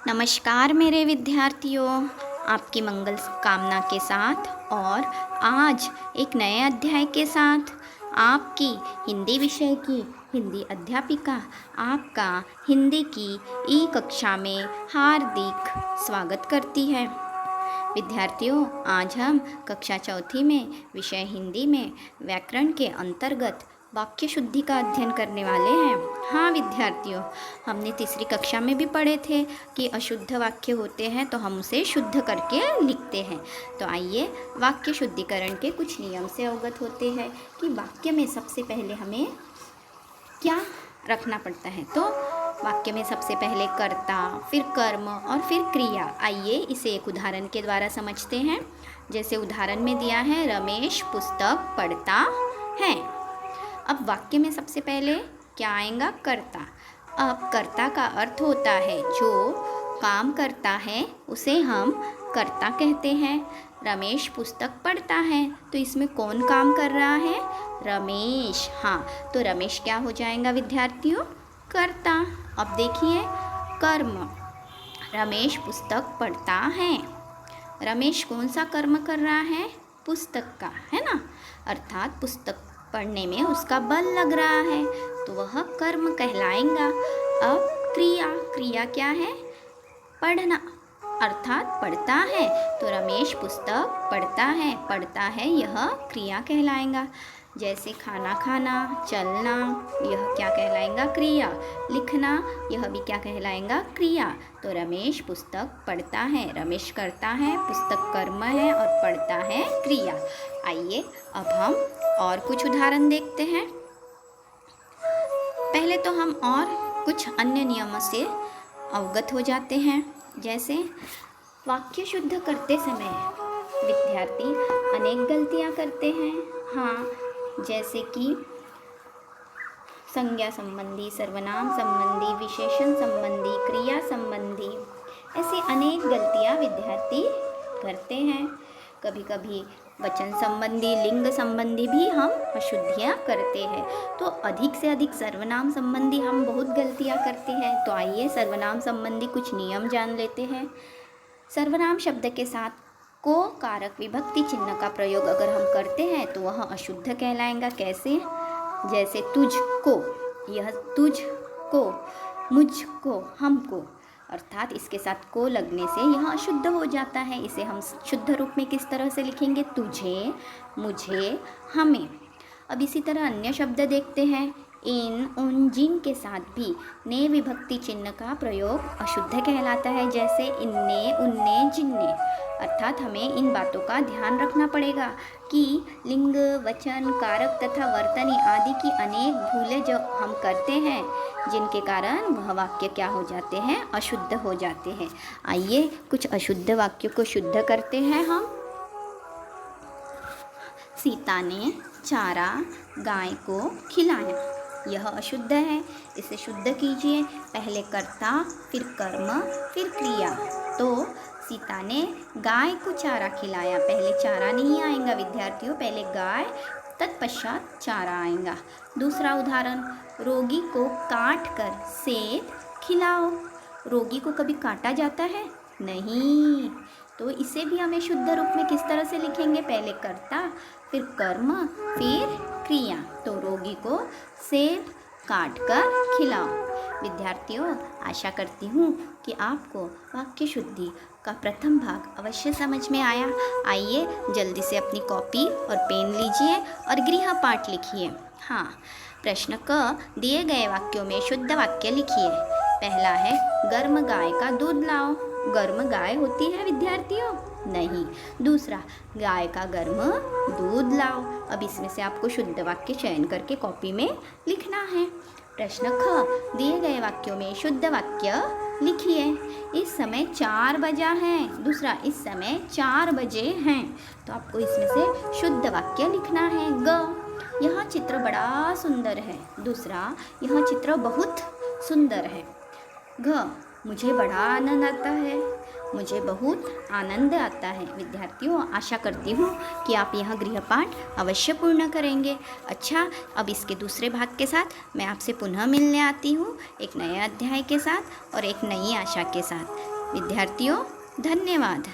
नमस्कार मेरे विद्यार्थियों, आपकी मंगल कामना के साथ और आज एक नए अध्याय के साथ आपकी हिंदी विषय की हिंदी अध्यापिका आपका हिंदी की ई कक्षा में हार्दिक स्वागत करती है। विद्यार्थियों, आज हम कक्षा चौथी में विषय हिंदी में व्याकरण के अंतर्गत वाक्य शुद्धि का अध्ययन करने वाले हैं। हाँ विद्यार्थियों, हमने तीसरी कक्षा में भी पढ़े थे कि अशुद्ध वाक्य होते हैं तो हम उसे शुद्ध करके लिखते हैं। तो आइए वाक्य शुद्धिकरण के कुछ नियम से अवगत होते हैं कि वाक्य में सबसे पहले हमें क्या रखना पड़ता है। तो वाक्य में सबसे पहले कर्ता, फिर कर्म और फिर क्रिया। आइए इसे एक उदाहरण के द्वारा समझते हैं। जैसे उदाहरण में दिया है, रमेश पुस्तक पढ़ता है। अब वाक्य में सबसे पहले क्या आएगा? कर्ता। अब कर्ता का अर्थ होता है जो काम करता है उसे हम कर्ता कहते हैं। रमेश पुस्तक पढ़ता है तो इसमें कौन काम कर रहा है? रमेश। हाँ, तो रमेश क्या हो जाएगा विद्यार्थियों? कर्ता। अब देखिए कर्म, रमेश पुस्तक पढ़ता है। रमेश कौन सा कर्म कर रहा है? पुस्तक का, है ना? अर्थात पुस्तक पढ़ने में उसका बल लग रहा है तो वह कर्म कहलाएगा। अब क्रिया, क्रिया क्या है? पढ़ना, अर्थात पढ़ता है तो रमेश पुस्तक पढ़ता है यह क्रिया कहलाएगा। जैसे खाना खाना, चलना, यह क्या कहलाएगा? क्रिया। लिखना, यह भी क्या कहलाएगा? क्रिया। तो रमेश पुस्तक पढ़ता है, रमेश करता है, पुस्तक कर्म है और पढ़ता है क्रिया। आइए अब हम और कुछ उदाहरण देखते हैं। पहले तो हम और कुछ अन्य नियमों से अवगत हो जाते हैं। जैसे वाक्य शुद्ध करते समय विद्यार्थी अनेक गलतियां करते हैं। हाँ, जैसे कि संज्ञा संबंधी, सर्वनाम संबंधी, विशेषण संबंधी, क्रिया संबंधी, ऐसी अनेक गलतियां विद्यार्थी करते हैं। कभी कभी वचन संबंधी, लिंग संबंधी भी हम अशुद्धियाँ करते हैं। तो अधिक से अधिक सर्वनाम संबंधी हम बहुत गलतियाँ करते हैं। तो आइए सर्वनाम संबंधी कुछ नियम जान लेते हैं। सर्वनाम शब्द के साथ को कारक विभक्ति चिन्ह का प्रयोग अगर हम करते हैं तो वह अशुद्ध कहलाएगा। कैसे? जैसे तुझको, यह तुझको, मुझको, हमको, अर्थात इसके साथ को लगने से यह अशुद्ध हो जाता है। इसे हम शुद्ध रूप में किस तरह से लिखेंगे? तुझे, मुझे, हमें। अब इसी तरह अन्य शब्द देखते हैं। इन, उन, जिन के साथ भी ने विभक्ति चिन्ह का प्रयोग अशुद्ध कहलाता है। जैसे इनने, उनने, जिनने। अर्थात हमें इन बातों का ध्यान रखना पड़ेगा कि लिंग, वचन, कारक तथा वर्तनी आदि की अनेक भूलें जो हम करते हैं जिनके कारण वह वाक्य क्या हो जाते हैं? अशुद्ध हो जाते हैं। आइए कुछ अशुद्ध वाक्यों को शुद्ध करते हैं हम। सीता ने चारा गाय को खिलाया, यह अशुद्ध है, इसे शुद्ध कीजिए। पहले कर्ता, फिर कर्म, फिर क्रिया। तो सीता ने गाय को चारा खिलाया। पहले चारा नहीं आएगा विद्यार्थियों, पहले गाय, तत्पश्चात चारा आएगा। दूसरा उदाहरण, रोगी को काट कर सेब खिलाओ। रोगी को कभी काटा जाता है? नहीं। तो इसे भी हमें शुद्ध रूप में किस तरह से लिखेंगे? पहले कर्ता, फिर कर्म, फिर क्रिया। तो रोगी को सेब काट कर खिलाओ। विद्यार्थियों, आशा करती हूँ कि आपको वाक्य शुद्धि का प्रथम भाग अवश्य समझ में आया। आइए जल्दी से अपनी कॉपी और पेन लीजिए और गृह पाठ लिखिए। हाँ, प्रश्न क, दिए गए वाक्यों में शुद्ध वाक्य लिखिए। पहला है, गर्म गाय का दूध लाओ। गर्म गाय होती है विद्यार्थियों? नहीं। दूसरा, गाय का गर्म दूध लाओ। अब इसमें से आपको शुद्ध वाक्य चयन करके कॉपी में लिखना है। प्रश्न ख, दिए गए वाक्यों में शुद्ध वाक्य लिखिए। इस समय 4 बजा है। दूसरा, इस समय 4 बजे हैं। तो आपको इसमें से शुद्ध वाक्य लिखना है। ग, यह चित्र बड़ा सुंदर है। दूसरा, यह चित्र बहुत सुंदर है। घ, मुझे बड़ा आनंद आता है। मुझे बहुत आनंद आता है। विद्यार्थियों, आशा करती हूँ कि आप यह गृहपाठ अवश्य पूर्ण करेंगे। अच्छा, अब इसके दूसरे भाग के साथ मैं आपसे पुनः मिलने आती हूँ एक नए अध्याय के साथ और एक नई आशा के साथ। विद्यार्थियों धन्यवाद।